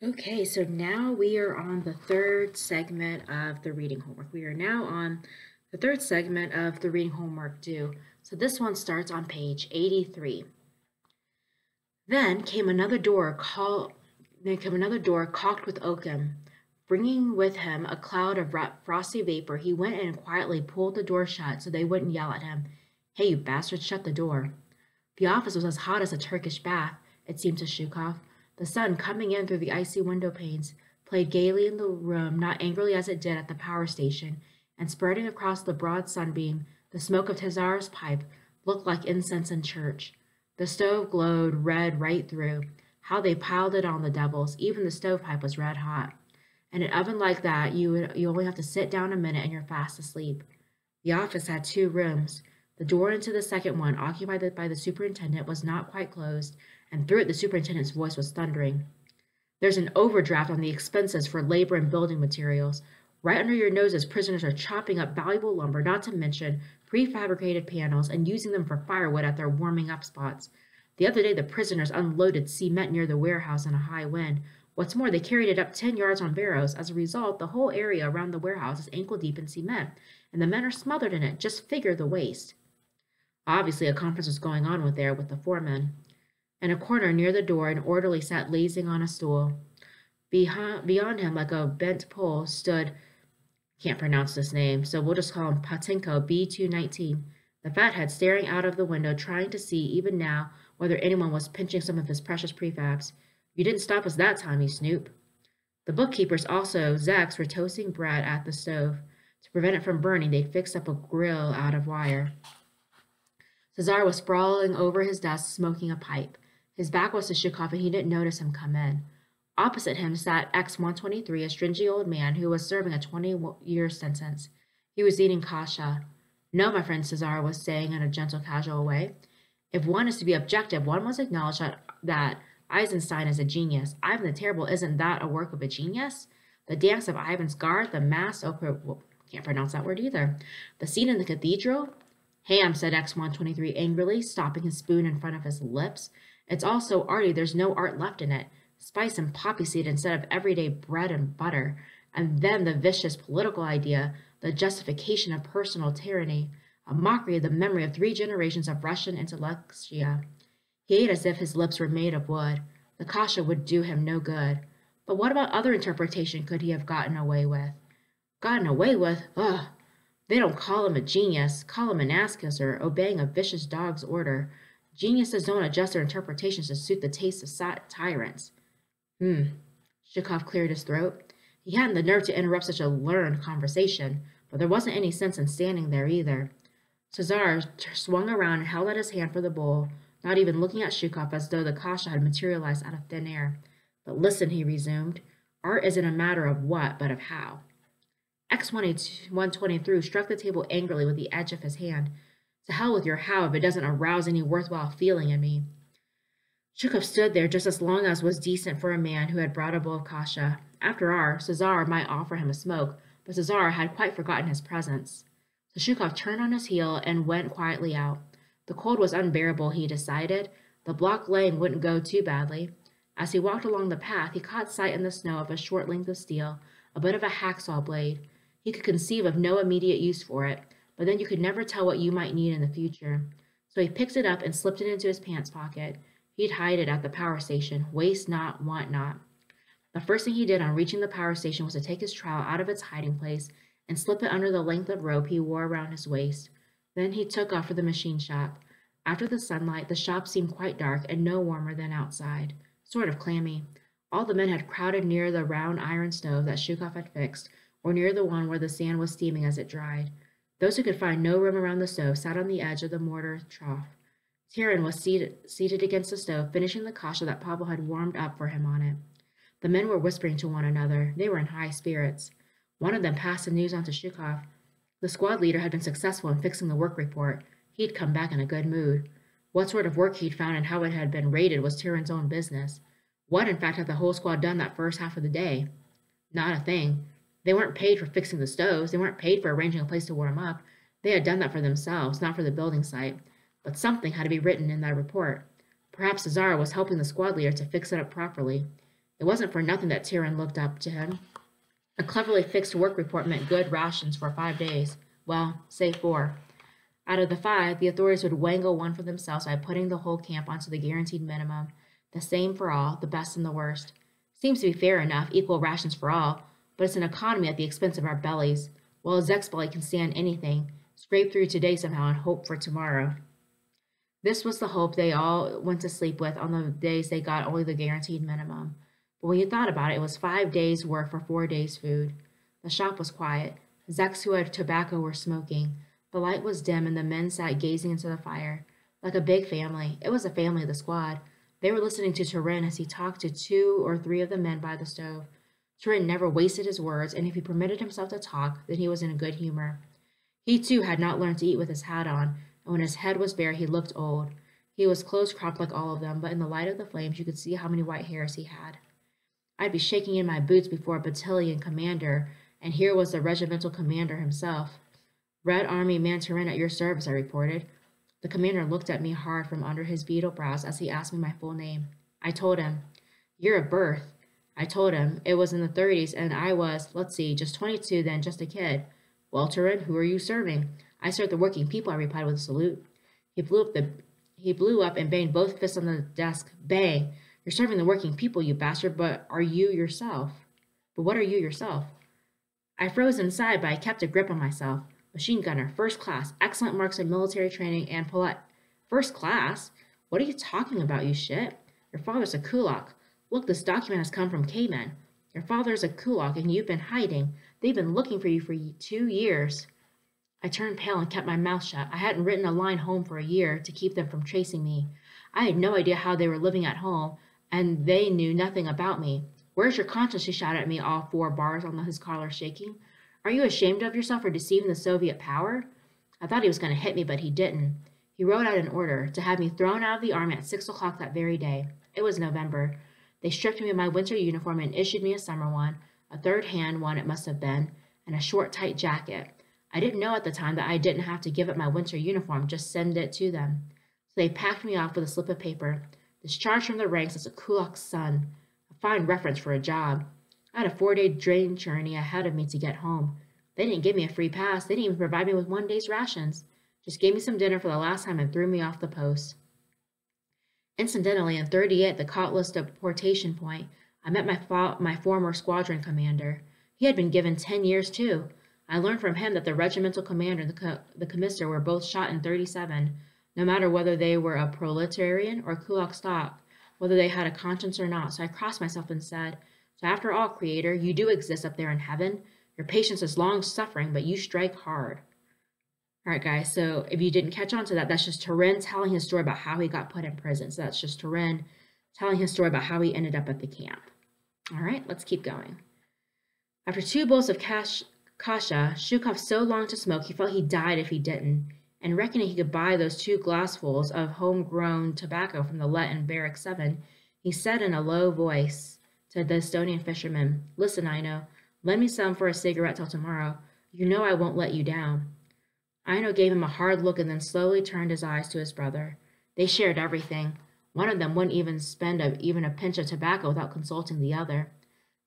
Okay, so now we are on the third segment of the reading homework. We are now on the third segment of the reading homework due. So this one starts on page 83. Then came another door caulked with oakum. Bringing with him a cloud of frosty vapor, he went in and quietly pulled the door shut so they wouldn't yell at him. Hey, you bastard, shut the door. The office was as hot as a Turkish bath, it seemed to Shukov. The sun, coming in through the icy window panes, played gaily in the room, not angrily as it did at the power station, and spreading across the broad sunbeam, the smoke of Tazar's pipe looked like incense in church. The stove glowed red right through. How they piled it on the devils! Even the stovepipe was red hot. In an oven like that, you only have to sit down a minute and you're fast asleep. The office had two rooms. The door into the second one, occupied by the superintendent, was not quite closed, and through it the superintendent's voice was thundering. There's an overdraft on the expenses for labor and building materials. Right under your noses, prisoners are chopping up valuable lumber, not to mention prefabricated panels, and using them for firewood at their warming up spots. The other day, the prisoners unloaded cement near the warehouse in a high wind. What's more, they carried it up 10 yards on barrows. As a result, the whole area around the warehouse is ankle deep in cement, and the men are smothered in it. Just figure the waste. Obviously, a conference was going on with the foreman. In a corner near the door, an orderly sat lazing on a stool. Beyond him, like a bent pole, stood, can't pronounce this name, so we'll just call him Patinko B219, the fathead staring out of the window, trying to see, even now, whether anyone was pinching some of his precious prefabs. You didn't stop us that time, you snoop. The bookkeepers, also Zex, were toasting bread at the stove. To prevent it from burning, they fixed up a grill out of wire. Cesar was sprawling over his desk, smoking a pipe. His back was to Shukov, and he didn't notice him come in. Opposite him sat X-123, a stringy old man who was serving a 20-year sentence. He was eating kasha. No, my friend, Cesar was saying in a gentle, casual way. If one is to be objective, one must acknowledge that Eisenstein is a genius. Ivan the Terrible, isn't that a work of a genius? The dance of Ivan's Guard, the mass, can't pronounce that word either. The scene in the cathedral? Ham, said X-123 angrily, stopping his spoon in front of his lips. It's all so arty, there's no art left in it. Spice and poppy seed instead of everyday bread and butter. And then the vicious political idea, the justification of personal tyranny, a mockery of the memory of 3 generations of Russian intellectia. He ate as if his lips were made of wood. The kasha would do him no good. But what about other interpretation could he have gotten away with? Gotten away with? Ugh! They don't call him a genius, call him an ass-kisser, obeying a vicious dog's order. Geniuses don't adjust their interpretations to suit the tastes of tyrants. Zhukov cleared his throat. He hadn't the nerve to interrupt such a learned conversation, but there wasn't any sense in standing there either. Cesar swung around and held out his hand for the bowl, not even looking at Zhukov as though the kasha had materialized out of thin air. But listen, he resumed. Art isn't a matter of what, but of how. X-123 struck the table angrily with the edge of his hand. To hell with your how if it doesn't arouse any worthwhile feeling in me. Zhukov stood there just as long as was decent for a man who had brought a bowl of kasha. After all, Cesar might offer him a smoke, but Cesar had quite forgotten his presence. So Zhukov turned on his heel and went quietly out. The cold was unbearable, he decided. The block laying wouldn't go too badly. As he walked along the path, he caught sight in the snow of a short length of steel, a bit of a hacksaw blade. He could conceive of no immediate use for it, but then you could never tell what you might need in the future. So he picked it up and slipped it into his pants pocket. He'd hide it at the power station, waste not, want not. The first thing he did on reaching the power station was to take his trowel out of its hiding place and slip it under the length of rope he wore around his waist. Then he took off for the machine shop. After the sunlight, the shop seemed quite dark and no warmer than outside, sort of clammy. All the men had crowded near the round iron stove that Zhukov had fixed, or near the one where the sand was steaming as it dried. Those who could find no room around the stove sat on the edge of the mortar trough. Taran was seated against the stove, finishing the kasha that Pavel had warmed up for him on it. The men were whispering to one another. They were in high spirits. One of them passed the news on to Zhukov. The squad leader had been successful in fixing the work report. He'd come back in a good mood. What sort of work he'd found and how it had been rated was Taran's own business. What, in fact, had the whole squad done that first half of the day? Not a thing. They weren't paid for fixing the stoves. They weren't paid for arranging a place to warm up. They had done that for themselves, not for the building site. But something had to be written in that report. Perhaps Cesar was helping the squad leader to fix it up properly. It wasn't for nothing that Tyrion looked up to him. A cleverly fixed work report meant good rations for 5 days. Well, say 4. Out of the 5, the authorities would wangle one for themselves by putting the whole camp onto the guaranteed minimum. The same for all, the best and the worst. Seems to be fair enough, equal rations for all, but it's an economy at the expense of our bellies. While a Zex belly can stand anything, scrape through today somehow and hope for tomorrow. This was the hope they all went to sleep with on the days they got only the guaranteed minimum. But when you thought about it, it was 5 days' work for 4 days' food. The shop was quiet. Zex who had tobacco were smoking. The light was dim and the men sat gazing into the fire. Like a big family. It was a family of the squad. They were listening to Turin as he talked to 2 or 3 of the men by the stove. Turin never wasted his words, and if he permitted himself to talk, then he was in a good humor. He too had not learned to eat with his hat on, and when his head was bare he looked old. He was close-cropped like all of them, but in the light of the flames you could see how many white hairs he had. I'd be shaking in my boots before a battalion commander, and here was the regimental commander himself. Red Army Mandarin at your service, I reported. The commander looked at me hard from under his beetle brows as he asked me my full name. I told him. Year of birth. I told him. It was in the 30s, and I was, let's see, just 22 then, just a kid. Well, Turin, who are you serving? I serve the working people, I replied with a salute. He blew up and banged both fists on the desk. Bang! You're serving the working people, you bastard, but what are you yourself? I froze inside, but I kept a grip on myself. Machine gunner, first class, excellent marks in military training, and polite. First class? What are you talking about, you shit? Your father's a kulak. Look, this document has come from K-Men. Your father's a kulak, and you've been hiding. They've been looking for you for 2 years. I turned pale and kept my mouth shut. I hadn't written a line home for a year to keep them from chasing me. I had no idea how they were living at home, and they knew nothing about me. Where's your conscience? She shouted at me, all 4 bars on his collar shaking. Are you ashamed of yourself for deceiving the Soviet power? I thought he was going to hit me, but he didn't. He wrote out an order to have me thrown out of the army at 6 o'clock that very day. It was November. They stripped me of my winter uniform and issued me a summer one, a third-hand one it must have been, and a short, tight jacket. I didn't know at the time that I didn't have to give up my winter uniform, just send it to them. So they packed me off with a slip of paper. Discharged from the ranks as a kulak's son. A fine reference for a job. I had a 4-day train journey ahead of me to get home. They didn't give me a free pass. They didn't even provide me with 1 day's rations. Just gave me some dinner for the last time and threw me off the post. Incidentally, in 38, the Cotlas deportation point, I met my former squadron commander. He had been given 10 years, too. I learned from him that the regimental commander and the commissar were both shot in 37, no matter whether they were a proletarian or kulak stock, whether they had a conscience or not. So I crossed myself and said, so after all, Creator, you do exist up there in heaven. Your patience is long-suffering, but you strike hard. All right, guys, so if you didn't catch on to that, that's just Turin telling his story about how he got put in prison. So that's just Turin telling his story about how he ended up at the camp. All right, let's keep going. After 2 bowls of kasha, Shukov so longed to smoke he felt he died if he didn't, and reckoning he could buy those 2 glassfuls of homegrown tobacco from the Let in Barrack 7, he said in a low voice to the Estonian fisherman, Listen, Aino, lend me some for a cigarette till tomorrow. You know I won't let you down. Aino gave him a hard look and then slowly turned his eyes to his brother. They shared everything. One of them wouldn't even spend even a pinch of tobacco without consulting the other.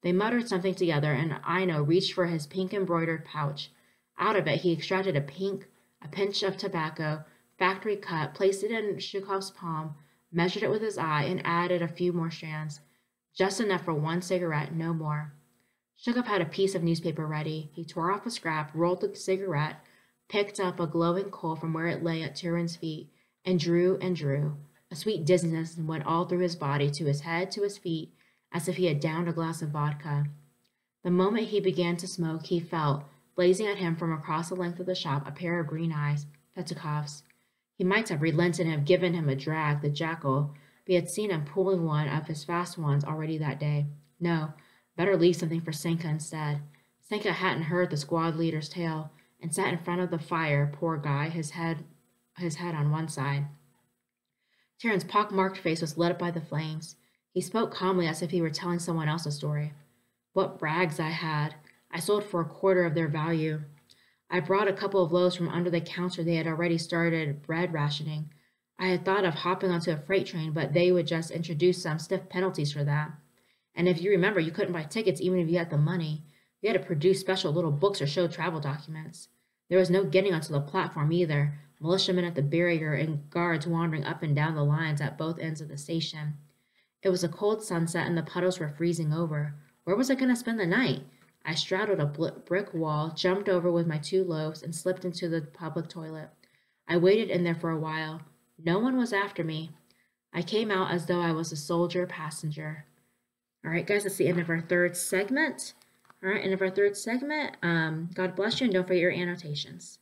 They muttered something together, and Aino reached for his pink-embroidered pouch. Out of it, he extracted a pinch of tobacco, factory cut, placed it in Shukov's palm, measured it with his eye, and added a few more strands. Just enough for 1 cigarette, no more. Shukov had a piece of newspaper ready. He tore off a scrap, rolled the cigarette, picked up a glowing coal from where it lay at Turin's feet, and drew and drew. A sweet dizziness went all through his body, to his head, to his feet, as if he had downed a glass of vodka. The moment he began to smoke, he felt, blazing at him from across the length of the shop, a pair of green eyes, Pettikov's. He might have relented and have given him a drag, the jackal, but he had seen him pulling one of his fast ones already that day. No, better leave something for Senka instead. Senka hadn't heard the squad leader's tale, and sat in front of the fire, poor guy, his head on one side. Tyron's pock-marked face was lit up by the flames. He spoke calmly as if he were telling someone else a story. What rags I had. I sold for 1/4 of their value. I brought a couple of loaves from under the counter. They had already started bread rationing. I had thought of hopping onto a freight train, but they would just introduce some stiff penalties for that. And if you remember, you couldn't buy tickets even if you had the money. You had to produce special little books or show travel documents. There was no getting onto the platform either. Militiamen at the barrier and guards wandering up and down the lines at both ends of the station. It was a cold sunset and the puddles were freezing over. Where was I going to spend the night? I straddled a brick wall, jumped over with my 2 loaves, and slipped into the public toilet. I waited in there for a while. No one was after me. I came out as though I was a soldier passenger. All right, guys, that's the end of our third segment. All right, end of our third segment. God bless you, and don't forget your annotations.